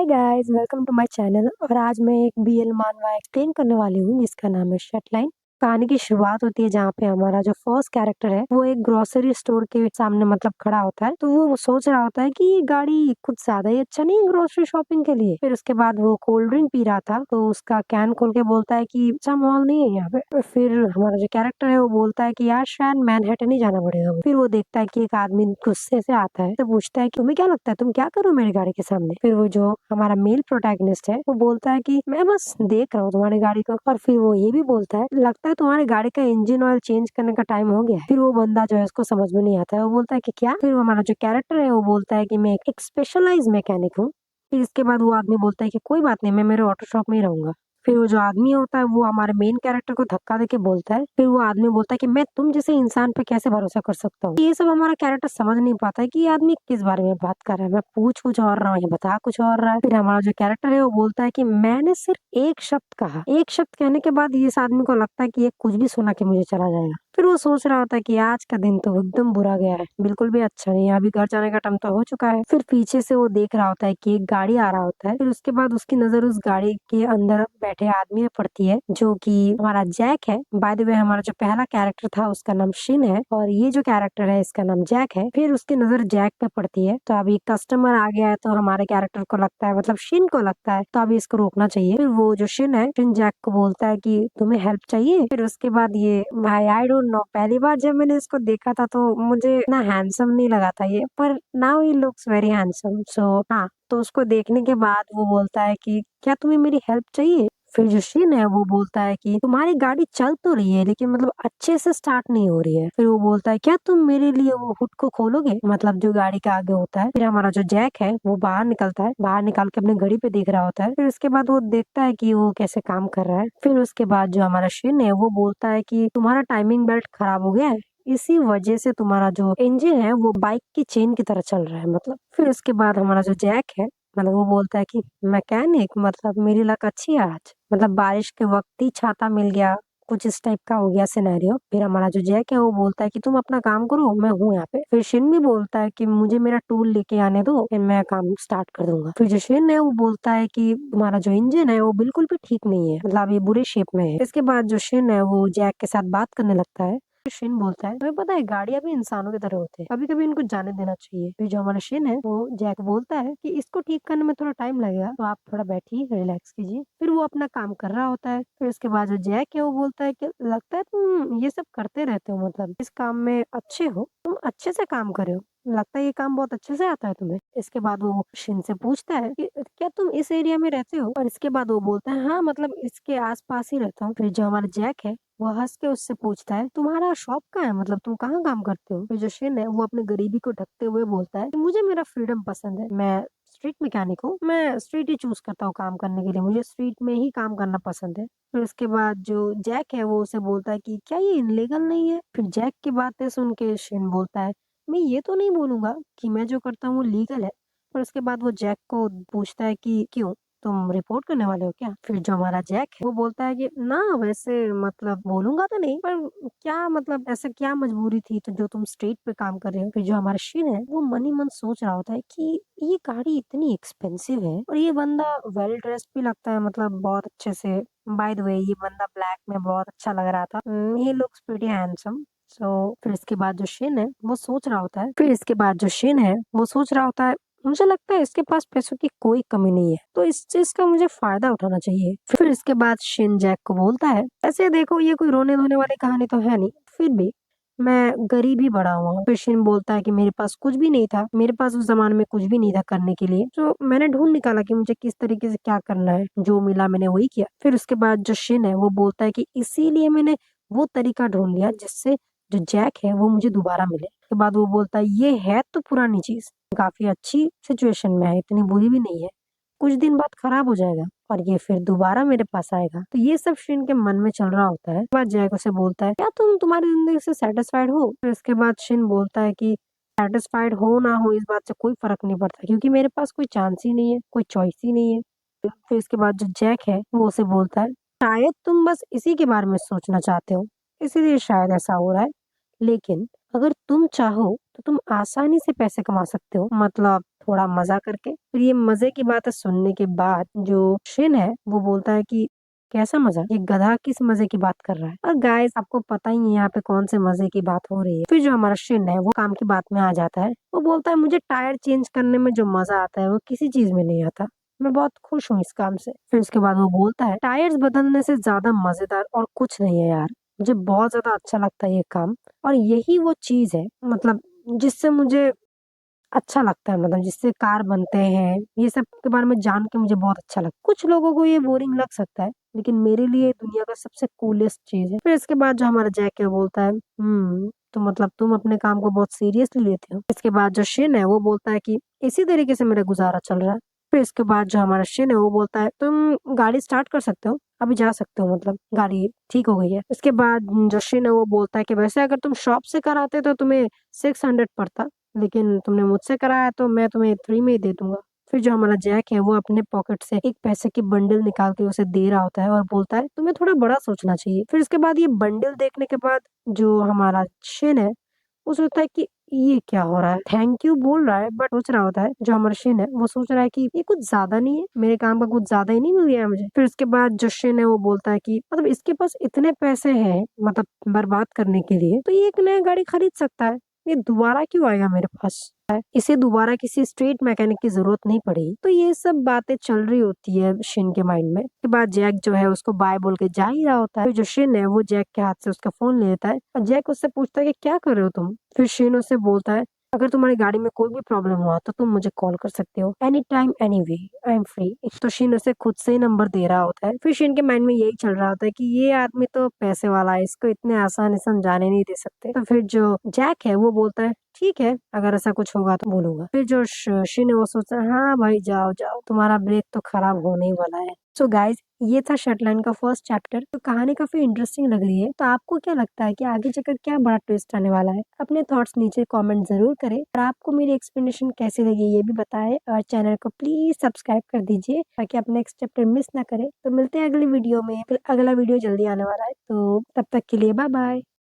Hi guys, welcome to my channel. और आज मैं एक बीएल मानवा एक्सप्लेन करने वाली हूँ जिसका नाम है शटलाइन। कहानी की शुरुआत होती है जहाँ पे हमारा जो फर्स्ट कैरेक्टर है वो एक ग्रोसरी स्टोर के सामने खड़ा होता है। तो वो सोच रहा होता है कि ये गाड़ी कुछ ज्यादा ही अच्छा नहीं है ग्रोसरी शॉपिंग के लिए। फिर उसके बाद वो कोल्ड ड्रिंक पी रहा था तो उसका कैन खोल के बोलता है कि अच्छा माहौल नहीं है यहाँ पे। फिर हमारा जो कैरेक्टर है वो बोलता है कि यार शायद मैनहट्टन ही जाना पड़ेगा। फिर वो देखता है कि एक आदमी गुस्से से आता है तो पूछता है कि तुम्हें क्या लगता है, तुम क्या करो मेरी गाड़ी के सामने। फिर वो जो हमारा मेल प्रोटैगनिस्ट है वो बोलता है कि मैं बस देख रहा हूँ तुम्हारी गाड़ी को। और फिर वो ये भी बोलता है लगता है तुम्हारी गाड़ी का इंजन ऑयल चेंज करने का टाइम हो गया है। फिर वो बंदा जो है उसको समझ में नहीं आता है, वो बोलता है कि क्या। फिर हमारा जो कैरेक्टर है वो बोलता है कि मैं एक स्पेशलाइज मैकेनिक हूँ। फिर इसके बाद वो आदमी बोलता है कि कोई बात नहीं, मैं मेरे ऑटो शॉप में ही रहूंगा। फिर वो जो आदमी होता है वो हमारे मेन कैरेक्टर को धक्का देके बोलता है। फिर वो आदमी बोलता है कि मैं तुम जैसे इंसान पे कैसे भरोसा कर सकता हूँ। ये सब हमारा कैरेक्टर समझ नहीं पाता है कि ये आदमी किस बारे में बात कर रहा है। मैं पूछ कुछ और रहा हूँ, ये बता कुछ और रहा है। फिर हमारा जो कैरेक्टर है वो बोलता है कि मैंने सिर्फ एक शब्द कहा। एक शब्द कहने के बाद इस आदमी को लगता है कि ये कुछ भी सुना के मुझे चला जाएगा। फिर वो सोच रहा होता है कि आज का दिन तो एकदम बुरा गया है, बिल्कुल भी अच्छा नहीं है, अभी घर जाने का टाइम तो हो चुका है। फिर पीछे से वो देख रहा होता है कि एक गाड़ी आ रहा होता है। फिर उसके बाद उसकी नजर उस गाड़ी के अंदर बैठे आदमी में पड़ती है जो कि हमारा जैक है। बाय द वे हमारा जो पहला कैरेक्टर था उसका नाम शिन है और ये जो कैरेक्टर है इसका नाम जैक है। फिर उसकी नजर जैक पे पड़ती है तो अभी कस्टमर आ गया है तो हमारे कैरेक्टर को लगता है, मतलब शिन को लगता है तो अभी इसको रोकना चाहिए। फिर वो जो शिन है, शिन जैक को बोलता है कि तुम्हें हेल्प चाहिए। फिर उसके बाद ये भाई आई डोंट नो, पहली बार जब मैंने इसको देखा था तो मुझे इतना हैंडसम नहीं लगा था ये, पर now he looks very handsome. So हाँ, तो उसको देखने के बाद वो बोलता है कि क्या तुम्हें मेरी हेल्प चाहिए। फिर जो शिन है वो बोलता है कि तुम्हारी गाड़ी चल तो रही है लेकिन अच्छे से स्टार्ट नहीं हो रही है। फिर वो बोलता है क्या तुम मेरे लिए वो हुड को खोलोगे, मतलब जो गाड़ी के आगे होता है। फिर हमारा जो जैक है वो बाहर निकलता है, बाहर निकाल के अपनी घड़ी पे देख रहा होता है। फिर उसके बाद वो देखता है कि वो कैसे काम कर रहा है। फिर उसके बाद जो हमारा शिन है वो बोलता है कि तुम्हारा टाइमिंग बेल्ट खराब हो गया है, इसी वजह से तुम्हारा जो इंजन है वो बाइक की चेन की तरह चल रहा है। फिर उसके बाद हमारा जो जैक है वो बोलता है कि मैकेनिक, मेरी लक अच्छी है आज, बारिश के वक्त ही छाता मिल गया, कुछ इस टाइप का हो गया सिनेरियो। फिर हमारा जो जैक है वो बोलता है कि तुम अपना काम करो, मैं हूँ यहाँ पे। फिर शिन भी बोलता है कि मुझे मेरा टूल लेके आने दो, फिर मैं काम स्टार्ट कर दूंगा। फिर जो शिन है वो बोलता है कि तुम्हारा जो इंजन है वो बिल्कुल भी ठीक नहीं है, ये बुरे शेप में है। इसके बाद जो शिन है वो जैक के साथ बात करने लगता है। फिर शिन बोलता है तुम्हें पता है गाड़ियां भी इंसानों की तरह होते हैं, कभी कभी इनको जाने देना चाहिए। फिर जो हमारा शिन है वो जैक बोलता है कि इसको ठीक करने में थोड़ा टाइम लगेगा तो आप थोड़ा बैठिए, रिलैक्स कीजिए। फिर वो अपना काम कर रहा होता है। फिर उसके बाद जो जैक है वो बोलता है कि लगता है तुम ये सब करते रहते हो, इस काम में अच्छे हो, तुम अच्छे से काम कर रहे हो, लगता है ये काम बहुत अच्छे से आता है तुम्हें। इसके बाद वो शिन से पूछता है कि क्या तुम इस एरिया में रहते हो। और इसके बाद वो बोलता है हाँ, इसके आसपास ही रहता हूँ। फिर जो हमारा जैक है वो हंस के उससे पूछता है तुम्हारा शॉप कहाँ है, तुम कहाँ काम करते हो। फिर जो शिन है वो अपनी गरीबी को ढकते हुए बोलता है कि मुझे मेरा फ्रीडम पसंद है, मैं स्ट्रीट मैकेनिक हूँ, मैं स्ट्रीट ही चूज करता हूँ काम करने के लिए, मुझे स्ट्रीट में ही काम करना पसंद है। फिर उसके बाद जो जैक है वो उसे बोलता है कि क्या ये इनलीगल नहीं है। फिर जैक की बातें सुन के शिन बोलता है मैं ये तो नहीं बोलूंगा कि मैं जो करता हूँ वो लीगल है। पर उसके बाद वो जैक को पूछता है कि क्यों, तुम रिपोर्ट करने वाले हो क्या। फिर जो हमारा जैक है वो बोलता है कि ना वैसे बोलूंगा तो नहीं, पर क्या ऐसा क्या मजबूरी थी तो जो तुम स्ट्रीट पे काम कर रहे हो। फिर जो हमारा शिन है वो मन ही मन सोच रहा होता है कि ये गाड़ी इतनी एक्सपेंसिव है और ये बंदा वेल ड्रेस्ड भी लगता है, बहुत अच्छे से। बाय द वे ये बंदा ब्लैक में बहुत अच्छा लग रहा था, ही लुक्स प्रीटी हैंडसम। फिर इसके बाद जो शिन है वो सोच रहा होता है, मुझे लगता है इसके पास पैसों की कोई कमी नहीं है तो इस चीज का मुझे फायदा उठाना चाहिए। फिर इसके बाद शिन जैक को बोलता है ऐसे देखो ये कोई रोने धोने वाली कहानी तो है नहीं, फिर भी मैं गरीब ही बड़ा हुआ हूँ। फिर शिन बोलता है कि मेरे पास कुछ भी नहीं था, मेरे पास उस जमाने में कुछ भी नहीं था करने के लिए, तो मैंने ढूंढ निकाला कि मुझे किस तरीके से क्या करना है, जो मिला मैंने वही किया। फिर उसके बाद जो शिन है वो बोलता है कि इसीलिए मैंने वो तरीका ढूंढ लिया जिससे जो जैक है वो मुझे दोबारा मिले। उसके बाद वो बोलता है ये है तो पुरानी चीज, काफी अच्छी सिचुएशन में है, इतनी बुरी भी नहीं है, कुछ दिन बाद खराब हो जाएगा और ये फिर दोबारा मेरे पास आएगा। तो ये सब शिन के मन में चल रहा होता है। बाद जैक उसे बोलता है क्या तुम तुम्हारी जिंदगी से सेटिस्फाइड हो। फिर इसके बाद शिन बोलता है कि सेटिस्फाइड हो ना हो इस बात से कोई फर्क नहीं पड़ता क्योंकि मेरे पास कोई चांस ही नहीं है, कोई चॉइस ही नहीं है। फिर इसके बाद जो जैक है वो उसे बोलता है शायद तुम बस इसी के बारे में सोचना चाहते हो, इसीलिए शायद ऐसा हो रहा है, लेकिन अगर तुम चाहो तो तुम आसानी से पैसे कमा सकते हो। थोड़ा मजा करके। फिर ये मजे की बातें सुनने के बाद जो शिन है वो बोलता है कि कैसा मजा, ये गधा किस मजे की बात कर रहा है। और गाइस आपको पता ही है यहाँ पे कौन से मजे की बात हो रही है। फिर जो हमारा शिन है वो काम की बात में आ जाता है। वो बोलता है मुझे टायर चेंज करने में जो मजा आता है वो किसी चीज में नहीं आता, मैं बहुत खुश हूँ इस काम से। फिर उसके बाद वो बोलता है टायर्स बदलने से ज्यादा मजेदार और कुछ नहीं है यार, मुझे बहुत ज्यादा अच्छा लगता है ये काम। और यही वो चीज है मतलब जिससे मुझे अच्छा लगता है, मतलब जिससे कार बनते हैं ये सब के बारे में जान के मुझे बहुत अच्छा लगता है। कुछ लोगों को ये बोरिंग लग सकता है लेकिन मेरे लिए दुनिया का सबसे कूलेस्ट चीज है। फिर इसके बाद जो हमारा जैक है वो बोलता है तो मतलब तुम अपने काम को बहुत सीरियसली लेते हो। इसके बाद जो शिन है वो बोलता है कि इसी तरीके से मेरा गुजारा चल रहा है। फिर इसके बाद जो हमारा शिन है वो बोलता है तुम गाड़ी स्टार्ट कर सकते हो, अभी जा सकते हो, मतलब गाड़ी ठीक हो गई है। इसके बाद जो शिन है वो बोलता है कि वैसे अगर तुम शॉप से कराते तो तुम्हें 600 पड़ता, लेकिन तुमने मुझसे कराया तो मैं तुम्हें फ्री में ही दे दूंगा। फिर जो हमारा जैक है वो अपने पॉकेट से एक पैसे की बंडल निकाल के उसे दे रहा होता है और बोलता है तुम्हें थोड़ा बड़ा सोचना चाहिए। फिर इसके बाद ये बंडल देखने के बाद जो हमारा शिन है वो सोचता है कि ये क्या हो रहा है, थैंक यू बोल रहा है बट सोच रहा होता है जो हमारा शिन है वो सोच रहा है कि ये कुछ ज्यादा नहीं है, मेरे काम का कुछ ज्यादा ही नहीं मिल गया है मुझे। फिर उसके बाद जो शिन है वो बोलता है कि मतलब इसके पास इतने पैसे हैं मतलब बर्बाद करने के लिए, तो ये एक नया गाड़ी खरीद सकता है, ये दोबारा क्यों आएगा मेरे पास, इसे दोबारा किसी स्ट्रीट मैकेनिक की जरूरत नहीं पड़ी। तो ये सब बातें चल रही होती है शिन के माइंड में। के बाद जैक जो है उसको बाय बोल के जा ही रहा होता है। फिर जो शिन है वो जैक के हाथ से उसका फोन ले लेता है और जैक उससे पूछता है कि क्या कर रहे हो तुम। फिर शिन उससे बोलता है अगर तुम्हारी गाड़ी में कोई भी प्रॉब्लम हुआ तो तुम मुझे कॉल कर सकते हो any time any way, I am free. तो शिन उसे खुद से ही नंबर दे रहा होता है। फिर शिन के माइंड में यही चल रहा होता है कि ये आदमी तो पैसे वाला है, इसको इतने आसानी से हम जाने नहीं दे सकते। तो फिर जो जैक है वो बोलता है ठीक है अगर ऐसा कुछ होगा तो बोलूंगा। फिर जो शिन है वो सोचता है हाँ भाई जाओ जाओ, तुम्हारा ब्रेक तो खराब होने ही वाला है। सो गाइज ये था शटलाइन का फर्स्ट चैप्टर। तो कहानी काफी इंटरेस्टिंग लग रही है, तो आपको क्या लगता है कि आगे चलकर क्या बड़ा ट्विस्ट आने वाला है? अपने थॉट्स नीचे कमेंट जरूर करें और आपको मेरी एक्सप्लेनेशन कैसी लगी ये भी बताएं और चैनल को प्लीज सब्सक्राइब कर दीजिए ताकि आप नेक्स्ट चैप्टर मिस ना करें। तो मिलते हैं अगली वीडियो में, फिर अगला वीडियो जल्दी आने वाला है, तो तब तक के लिए बाय बाय।